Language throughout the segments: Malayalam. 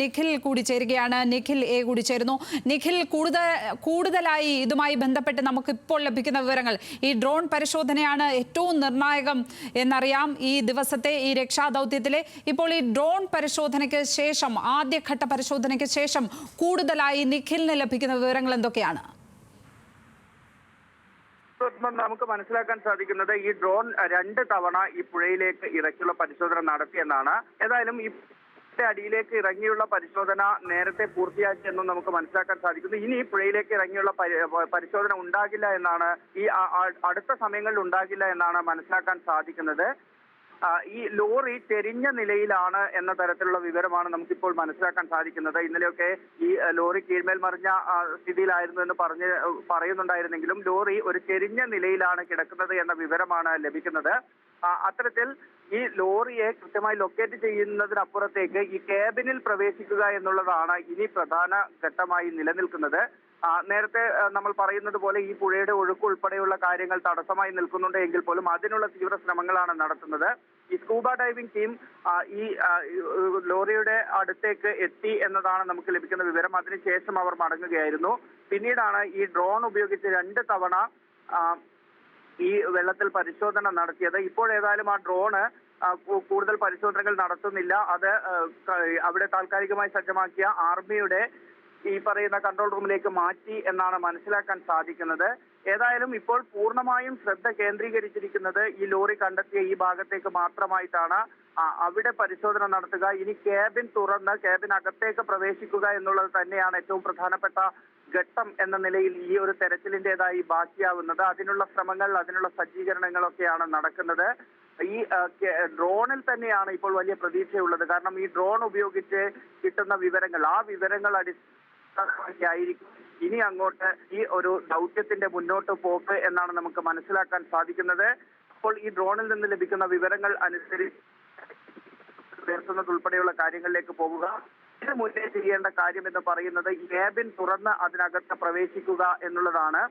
നിഖിൽ കൂടി ചേരുകയാണ്. നിഖിൽ എ കൂടി ചേരുന്നു. നിഖിൽ, കൂടുതലായി ഇതുമായി ബന്ധപ്പെട്ട് നമുക്ക് ഇപ്പോൾ ലഭിക്കുന്ന വിവരങ്ങൾ, ഈ ഡ്രോൺ പരിശോധനയാണ് ഏറ്റവും നിർണായകം എന്നറിയാം ഈ ദിവസത്തെ ഈ രക്ഷാദൗത്യത്തിലെ. ഇപ്പോൾ ഈ ഡ്രോൺ പരിശോധനയ്ക്ക് ശേഷം, ആദ്യഘട്ട പരിശോധനയ്ക്ക് ശേഷം കൂടുതലായി നിഖിലിന് ലഭിക്കുന്ന വിവരങ്ങൾ എന്തൊക്കെയാണ്? നമുക്ക് മനസ്സിലാക്കാൻ സാധിക്കുന്നത് ഈ ഡ്രോൺ 2 തവണ ഈ പുഴയിലേക്ക് ഇറക്കിയുള്ള പരിശോധന നടത്തിയെന്നാണ്. ഏതായാലും ഈ അടിയിലേക്ക് ഇറങ്ങിയുള്ള പരിശോധന നേരത്തെ പൂർത്തിയാക്കിയെന്നും നമുക്ക് മനസ്സിലാക്കാൻ സാധിക്കുന്നു. ഇനി പുഴയിലേക്ക് ഇറങ്ങിയുള്ള പരിശോധന ഉണ്ടാകില്ല എന്നാണ്, ഈ അടുത്ത സമയങ്ങളിൽ ഉണ്ടാകില്ല എന്നാണ് മനസ്സിലാക്കാൻ സാധിക്കുന്നത്. ഈ ലോറി ചെരിഞ്ഞ നിലയിലാണ് എന്ന തരത്തിലുള്ള വിവരമാണ് നമുക്കിപ്പോൾ മനസ്സിലാക്കാൻ സാധിക്കുന്നത്. ഇന്നലെയൊക്കെ ഈ ലോറി കീഴ്മേൽ മറിഞ്ഞ സ്ഥിതിയിലായിരുന്നു എന്ന് പറയുന്നുണ്ടായിരുന്നെങ്കിലും ലോറി ഒരു ചെരിഞ്ഞ നിലയിലാണ് കിടക്കുന്നത് എന്ന വിവരമാണ് ലഭിക്കുന്നത്. അത്തരത്തിൽ ഈ ലോറിയെ കൃത്യമായി ലൊക്കേറ്റ് ചെയ്യുന്നതിനപ്പുറത്തേക്ക് ഈ ക്യാബിനിൽ പ്രവേശിക്കുക എന്നുള്ളതാണ് ഇനി പ്രധാന ഘട്ടമായി നിലനിൽക്കുന്നത്. നേരത്തെ നമ്മൾ പറയുന്നത് പോലെ ഈ പുഴയുടെ ഒഴുക്ക് ഉൾപ്പെടെയുള്ള കാര്യങ്ങൾ തടസ്സമായി നിൽക്കുന്നുണ്ട് എങ്കിൽ പോലും അതിനുള്ള തീവ്ര ശ്രമങ്ങളാണ് നടത്തുന്നത്. ഈ സ്കൂബ ഡൈവിംഗ് ടീം ഈ ലോറിയുടെ അടുത്തേക്ക് എത്തി എന്നതാണ് നമുക്ക് ലഭിക്കുന്ന വിവരം. അതിനുശേഷം അവർ മടങ്ങുകയായിരുന്നു. പിന്നീടാണ് ഈ ഡ്രോൺ ഉപയോഗിച്ച് 2 തവണ ഈ വെള്ളത്തിൽ പരിശോധന നടത്തിയത്. ഇപ്പോൾ ഏതായാലും ആ ഡ്രോണ് കൂടുതൽ പരിശോധനകൾ നടത്തുന്നില്ല. അത് അവിടെ താൽക്കാലികമായി സജ്ജമാക്കിയ ആർമിയുടെ ഈ പറയുന്ന കൺട്രോൾ റൂമിലേക്ക് മാറ്റി എന്നാണ് മനസ്സിലാക്കാൻ സാധിക്കുന്നത്. ഏതായാലും ഇപ്പോൾ പൂർണ്ണമായും ശ്രദ്ധ കേന്ദ്രീകരിച്ചിരിക്കുന്നത് ഈ ലോറി കണ്ടെത്തിയ ഈ ഭാഗത്തേക്ക് മാത്രമായിട്ടാണ്. അവിടെ പരിശോധന നടത്തുക, ഇനി ക്യാബിൻ തുറന്ന് ക്യാബിനകത്തേക്ക് പ്രവേശിക്കുക എന്നുള്ളത് തന്നെയാണ് ഏറ്റവും പ്രധാനപ്പെട്ട ഘട്ടം എന്ന നിലയിൽ ഈ ഒരു തെരച്ചിലിൻ്റെതായി ബാക്കിയാവുന്നത്. അതിനുള്ള ശ്രമങ്ങൾ, അതിനുള്ള സജ്ജീകരണങ്ങളൊക്കെയാണ് നടക്കുന്നത്. ഈ ഡ്രോണിൽ തന്നെയാണ് ഇപ്പോൾ വലിയ പ്രതീക്ഷയുള്ളത്. കാരണം ഈ ഡ്രോൺ ഉപയോഗിച്ച് കിട്ടുന്ന വിവരങ്ങൾ, ആ വിവരങ്ങൾ ആയിരിക്കും ഇനി അങ്ങോട്ട് ഈ ഒരു ദൗത്യത്തിന്റെ മുന്നോട്ട് പോക്ക് എന്നാണ് നമുക്ക് മനസ്സിലാക്കാൻ സാധിക്കുന്നത്. അപ്പോൾ ഈ ഡ്രോണിൽ നിന്ന് ലഭിക്കുന്ന വിവരങ്ങൾ അനുസരിച്ച് ഉൾപ്പെടെയുള്ള കാര്യങ്ങളിലേക്ക് പോവുക. ഇതിന് മുന്നേ ചെയ്യേണ്ട കാര്യം എന്ന് പറയുന്നത് ക്യാബിൻ തുറന്ന് അതിനകത്ത് പ്രവേശിക്കുക എന്നുള്ളതാണ്.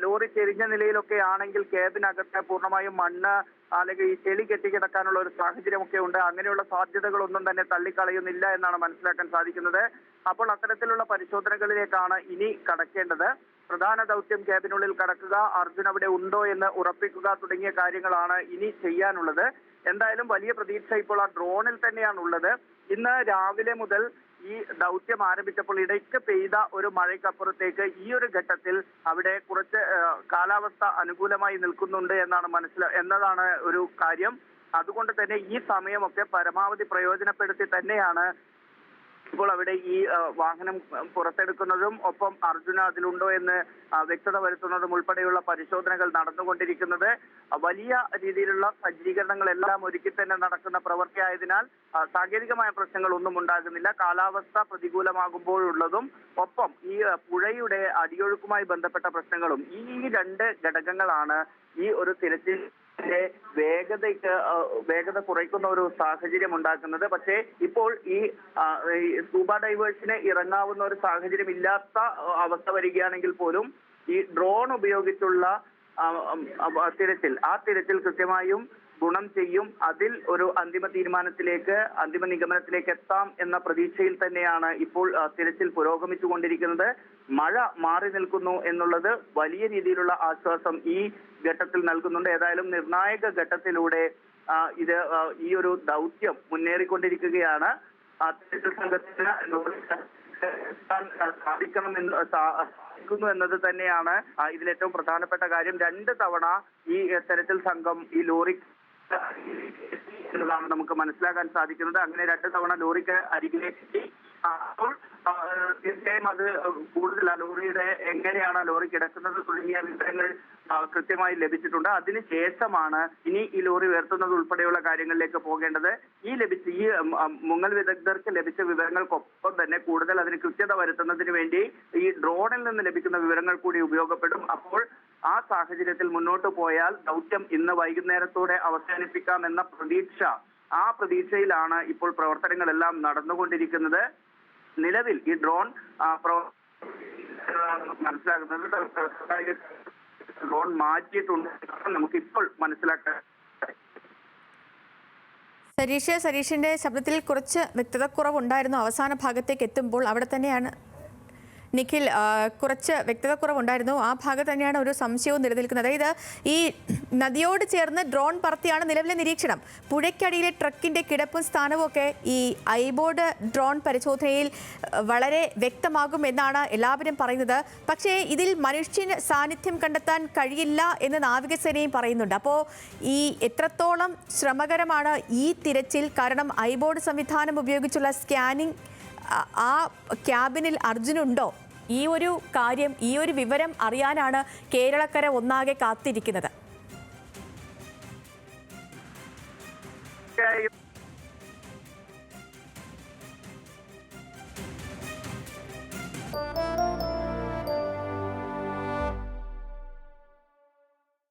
ലോറി ചെരിഞ്ഞ നിലയിലൊക്കെ ആണെങ്കിൽ ക്യാബിനകത്ത് പൂർണ്ണമായും മണ്ണ് അല്ലെങ്കിൽ ഈ ചെളി കെട്ടിക്കിടക്കാനുള്ള ഒരു സാഹചര്യമൊക്കെ ഉണ്ട്. അങ്ങനെയുള്ള സാധ്യതകളൊന്നും തന്നെ തള്ളിക്കളയുന്നില്ല എന്നാണ് മനസ്സിലാക്കാൻ സാധിക്കുന്നത്. അപ്പോൾ അത്തരത്തിലുള്ള പരിശോധനകളിലേക്കാണ് ഇനി കടക്കേണ്ടത്. പ്രധാന ദൗത്യം ക്യാബിനുള്ളിൽ കടക്കുക, അർജുൻ അവിടെ ഉണ്ടോ എന്ന് ഉറപ്പിക്കുക തുടങ്ങിയ കാര്യങ്ങളാണ് ഇനി ചെയ്യാനുള്ളത്. എന്തായാലും വലിയ പ്രതീക്ഷ ഇപ്പോൾ ആ ഡ്രോണിൽ തന്നെയാണുള്ളത്. ഇന്ന് രാവിലെ മുതൽ ഈ ദൗത്യം ആരംഭിച്ചപ്പോൾ ഇടയ്ക്ക് പെയ്ത ഒരു മഴയ്ക്കപ്പുറത്തേക്ക് ഈ ഒരു ഘട്ടത്തിൽ അവിടെ കുറച്ച് കാലാവസ്ഥ അനുകൂലമായി നിൽക്കുന്നുണ്ട് എന്നതാണ് ഒരു കാര്യം. അതുകൊണ്ട് തന്നെ ഈ സമയമൊക്കെ പരമാവധി പ്രയോജനപ്പെടുത്തി തന്നെയാണ് ഇപ്പോൾ അവിടെ ഈ വാഹനം പുറത്തെടുക്കുന്നതും ഒപ്പം അർജുന അതിലുണ്ടോ എന്ന് വ്യക്തത വരുത്തുന്നതും ഉൾപ്പെടെയുള്ള പരിശോധനകൾ നടന്നുകൊണ്ടിരിക്കുന്നത്. വലിയ രീതിയിലുള്ള സജ്ജീകരണങ്ങളെല്ലാം ഒരുക്കി തന്നെ നടക്കുന്ന പ്രവൃത്തിയായതിനാൽ സാങ്കേതികമായ പ്രശ്നങ്ങൾ ഒന്നും ഉണ്ടാകുന്നില്ല. കാലാവസ്ഥ പ്രതികൂലമാകുമ്പോഴുള്ളതും ഒപ്പം ഈ പുഴയുടെ അടിയൊഴുക്കുമായി ബന്ധപ്പെട്ട പ്രശ്നങ്ങളും, ഈ 2 ഘടകങ്ങളാണ് ഈ ഒരു തിരച്ചിൽ വേഗത കുറയ്ക്കുന്ന ഒരു സാഹചര്യം ഉണ്ടാക്കുന്നത്. പക്ഷേ ഇപ്പോൾ ഈ സ്കൂബ ഡൈവേഴ്സിന് ഇറങ്ങാവുന്ന ഒരു സാഹചര്യം ഇല്ലാത്ത അവസ്ഥ വരികയാണെങ്കിൽ പോലും ഈ ഡ്രോൺ ഉപയോഗിച്ചുള്ള തിരച്ചിൽ കൃത്യമായും ഗുണം ചെയ്യും. അതിൽ ഒരു അന്തിമ നിഗമനത്തിലേക്ക് എത്താം എന്ന പ്രതീക്ഷയിൽ തന്നെയാണ് ഇപ്പോൾ തിരച്ചിൽ പുരോഗമിച്ചുകൊണ്ടിരിക്കുന്നത്. മഴ മാറി നിൽക്കുന്നു എന്നുള്ളത് വലിയ രീതിയിലുള്ള ആശ്വാസം ഈ ഘട്ടത്തിൽ നൽകുന്നുണ്ട്. ഏതായാലും നിർണായക ഘട്ടത്തിലൂടെ ഈ ഒരു ദൗത്യം മുന്നേറിക്കൊണ്ടിരിക്കുകയാണ്. തിരച്ചിൽ സംഘത്തിന് സാധിക്കുന്നു എന്നത് തന്നെയാണ് ഇതിലേറ്റവും പ്രധാനപ്പെട്ട കാര്യം. 2 തവണ ഈ തെരച്ചിൽ സംഘം ഈ ലോറി എന്നതാണ് നമുക്ക് മനസ്സിലാക്കാൻ സാധിക്കുന്നത്. അങ്ങനെ 2 തവണ ലോറിക്ക് അരികിലേക്ക് അപ്പോൾ തീർച്ചയായും അത് കൂടുതൽ ലോറിയുടെ എങ്ങനെയാണ് ലോറി കിടക്കുന്നത് തുടങ്ങിയ വിവരങ്ങൾ കൃത്യമായി ലഭിച്ചിട്ടുണ്ട്. അതിനുശേഷമാണ് ഇനി ഈ ലോറി ഉയർത്തുന്നത് ഉൾപ്പെടെയുള്ള കാര്യങ്ങളിലേക്ക് പോകേണ്ടത്. ഈ മുങ്ങൽ വിദഗ്ധർക്ക് ലഭിച്ച വിവരങ്ങൾക്കൊപ്പം തന്നെ കൂടുതൽ അതിന് കൃത്യത വരുത്തുന്നതിന് വേണ്ടി ഈ ഡ്രോണിൽ നിന്ന് ലഭിക്കുന്ന വിവരങ്ങൾ കൂടി ഉപയോഗപ്പെടും. അപ്പോൾ ആ സാഹചര്യത്തിൽ മുന്നോട്ട് പോയാൽ ദൗത്യം ഇന്ന് വൈകുന്നേരത്തോടെ അവസാനിപ്പിക്കാം എന്ന പ്രതീക്ഷയിലാണ് ഇപ്പോൾ പ്രവർത്തനങ്ങളെല്ലാം നടന്നുകൊണ്ടിരിക്കുന്നത്. നിലവിൽ ഈ ഡ്രോൺ മനസ്സിലാക്കുന്നത് ഡ്രോൺ മാറ്റിയിട്ടുണ്ട് നമുക്കിപ്പോൾ മനസ്സിലാക്കാൻ സരീഷിന്റെ ശബ്ദത്തിൽ കുറച്ച് വ്യക്തതക്കുറവുണ്ടായിരുന്നു. അവസാന ഭാഗത്തേക്ക് എത്തുമ്പോൾ അവിടെ തന്നെയാണ് നിഖിൽ, കുറച്ച് വ്യക്തതക്കുറവുണ്ടായിരുന്നു. ആ ഭാഗത്ത് തന്നെയാണ് ഒരു സംശയവും നിലനിൽക്കുന്നത്. അതായത് ഈ നദിയോട് ചേർന്ന് ഡ്രോൺ പറത്തിയാണ് നിലവിലെ നിരീക്ഷണം. പുഴയ്ക്കടിയിലെ ട്രക്കിന്റെ കിടപ്പും സ്ഥാനവും ഒക്കെ ഈ ഐബോർഡ് ഡ്രോൺ പരിശോധനയിൽ വളരെ വ്യക്തമാകും എന്നാണ് എല്ലാവരും പറയുന്നത്. പക്ഷേ ഇതിൽ മനുഷ്യന് സാന്നിധ്യം കണ്ടെത്താൻ കഴിയില്ല എന്ന് നാവികസേനയും പറയുന്നുണ്ട്. അപ്പോൾ ഈ എത്രത്തോളം ശ്രമകരമാണ് ഈ തിരച്ചിൽ? കാരണം ഐബോർഡ് സംവിധാനം ഉപയോഗിച്ചുള്ള സ്കാനിംഗ് ആ ക്യാബിനിൽ അർജുനുണ്ടോ? ഈ ഒരു കാര്യം, ഈ ഒരു വിവരം അറിയാനാണ് കേരളക്കര ഒന്നാകെ കാത്തിരിക്കുന്നത്.